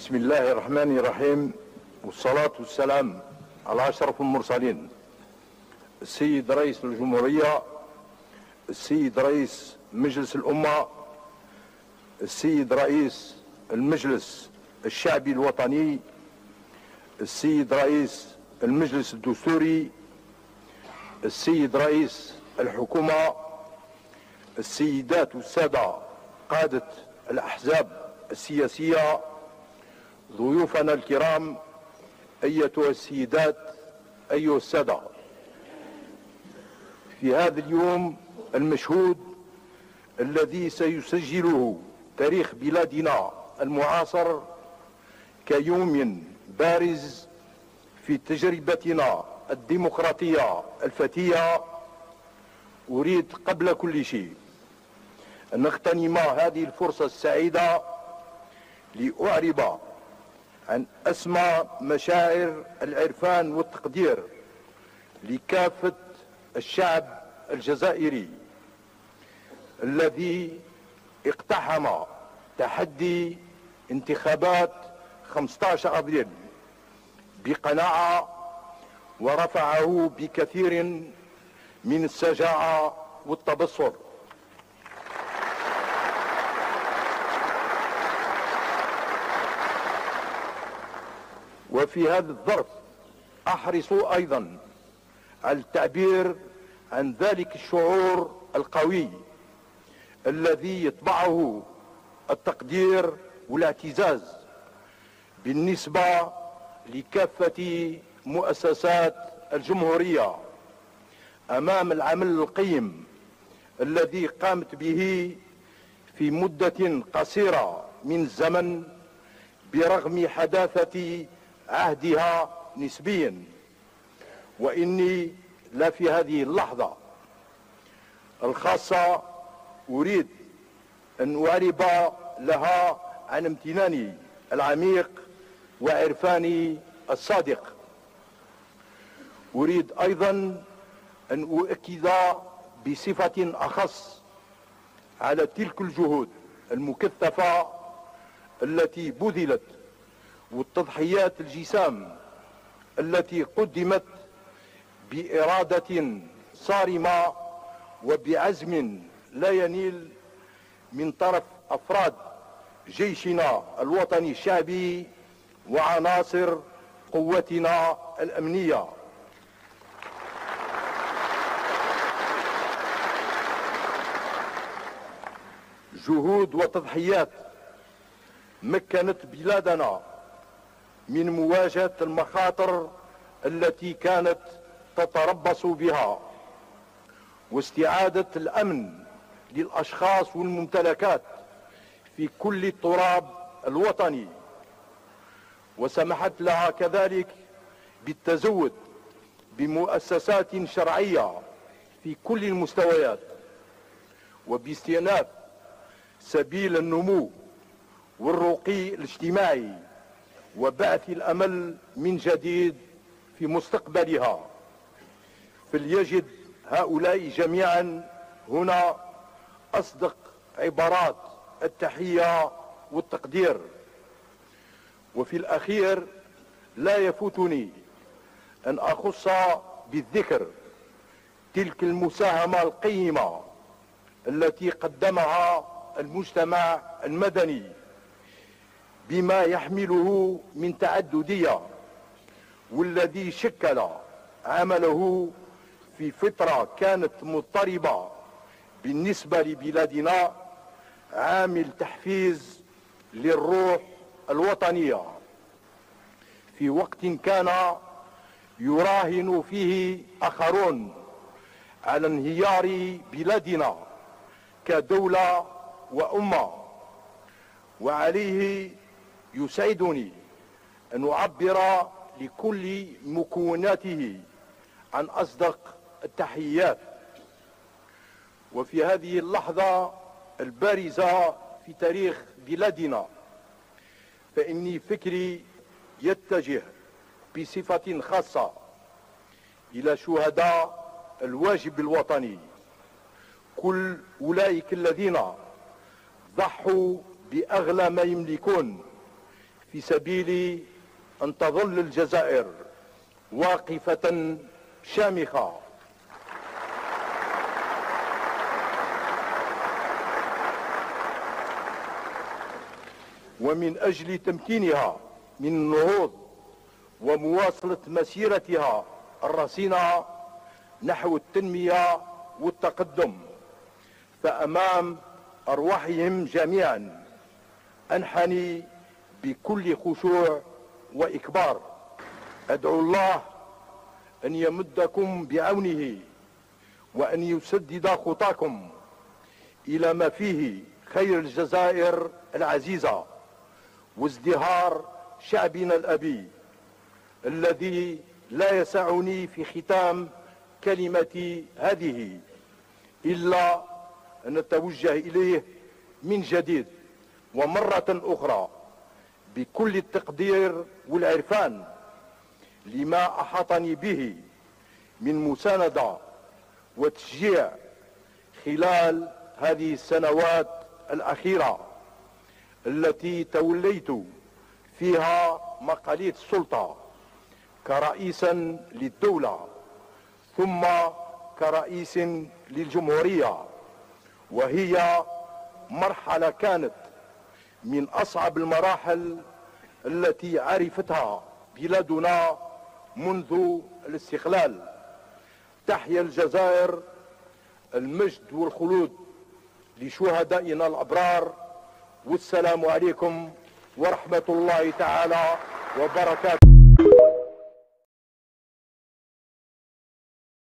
بسم الله الرحمن الرحيم، والصلاة والسلام على أشرف المرسلين، السيد رئيس الجمهورية، السيد رئيس مجلس الأمة، السيد رئيس المجلس الشعبي الوطني، السيد رئيس المجلس الدستوري، السيد رئيس الحكومة، السيدات والسادة قادة الأحزاب السياسية، ضيوفنا الكرام، أيتها السيدات، أيها السادة. في هذا اليوم المشهود الذي سيسجله تاريخ بلادنا المعاصر كيوم بارز في تجربتنا الديمقراطية الفتية، أريد قبل كل شيء أن نغتنم هذه الفرصة السعيدة لأعرب عن أسمى مشاعر العرفان والتقدير لكافة الشعب الجزائري الذي اقتحم تحدي انتخابات 15 أبريل بقناعة ورفعه بكثير من الشجاعة والتبصر. وفي هذا الظرف أحرص أيضا على التعبير عن ذلك الشعور القوي الذي يتبعه التقدير والاعتزاز بالنسبة لكافة مؤسسات الجمهورية أمام العمل القيم الذي قامت به في مدة قصيرة من الزمن برغم حداثة عهدها نسبيا. وإني لا في هذه اللحظة الخاصة أريد أن أعرب لها عن امتناني العميق وعرفاني الصادق. أريد أيضا أن أؤكد بصفة أخص على تلك الجهود المكثفة التي بذلت والتضحيات الجسام التي قدمت بإرادة صارمة وبعزم لا ينيل من طرف أفراد جيشنا الوطني الشعبي وعناصر قوتنا الأمنية. جهود وتضحيات مكنت بلادنا من مواجهة المخاطر التي كانت تتربص بها واستعادة الأمن للأشخاص والممتلكات في كل التراب الوطني، وسمحت لها كذلك بالتزود بمؤسسات شرعية في كل المستويات وباستئناف سبيل النمو والرقي الاجتماعي وبعث الأمل من جديد في مستقبلها. فليجد هؤلاء جميعا هنا أصدق عبارات التحية والتقدير. وفي الأخير لا يفوتني أن أخص بالذكر تلك المساهمة القيمة التي قدمها المجتمع المدني بما يحمله من تعددية، والذي شكل عمله في فترة كانت مضطربة بالنسبة لبلادنا عامل تحفيز للروح الوطنية في وقت كان يراهن فيه آخرون على انهيار بلادنا كدولة وأمة. وعليه يسعدني أن أعبر لكل مكوناته عن أصدق التحيات. وفي هذه اللحظة البارزة في تاريخ بلادنا فإني فكري يتجه بصفة خاصة إلى شهداء الواجب الوطني، كل أولئك الذين ضحوا بأغلى ما يملكون في سبيل أن تظل الجزائر واقفة شامخة ومن أجل تمكينها من النهوض ومواصلة مسيرتها الرصينة نحو التنمية والتقدم، فأمام أرواحهم جميعا أنحني بكل خشوع وإكبار. أدعو الله أن يمدكم بعونه وأن يسدد خطاكم إلى ما فيه خير الجزائر العزيزة وازدهار شعبنا الأبي، الذي لا يسعني في ختام كلمتي هذه إلا أن نتوجه إليه من جديد ومرة أخرى بكل التقدير والعرفان لما أحاطني به من مساندة وتشجيع خلال هذه السنوات الأخيرة التي توليت فيها مقاليد السلطة كرئيسا للدولة ثم كرئيس للجمهورية، وهي مرحلة كانت من أصعب المراحل التي عرفتها بلادنا منذ الاستقلال. تحيا الجزائر، المجد والخلود لشهدائنا الأبرار، والسلام عليكم ورحمة الله تعالى وبركاته.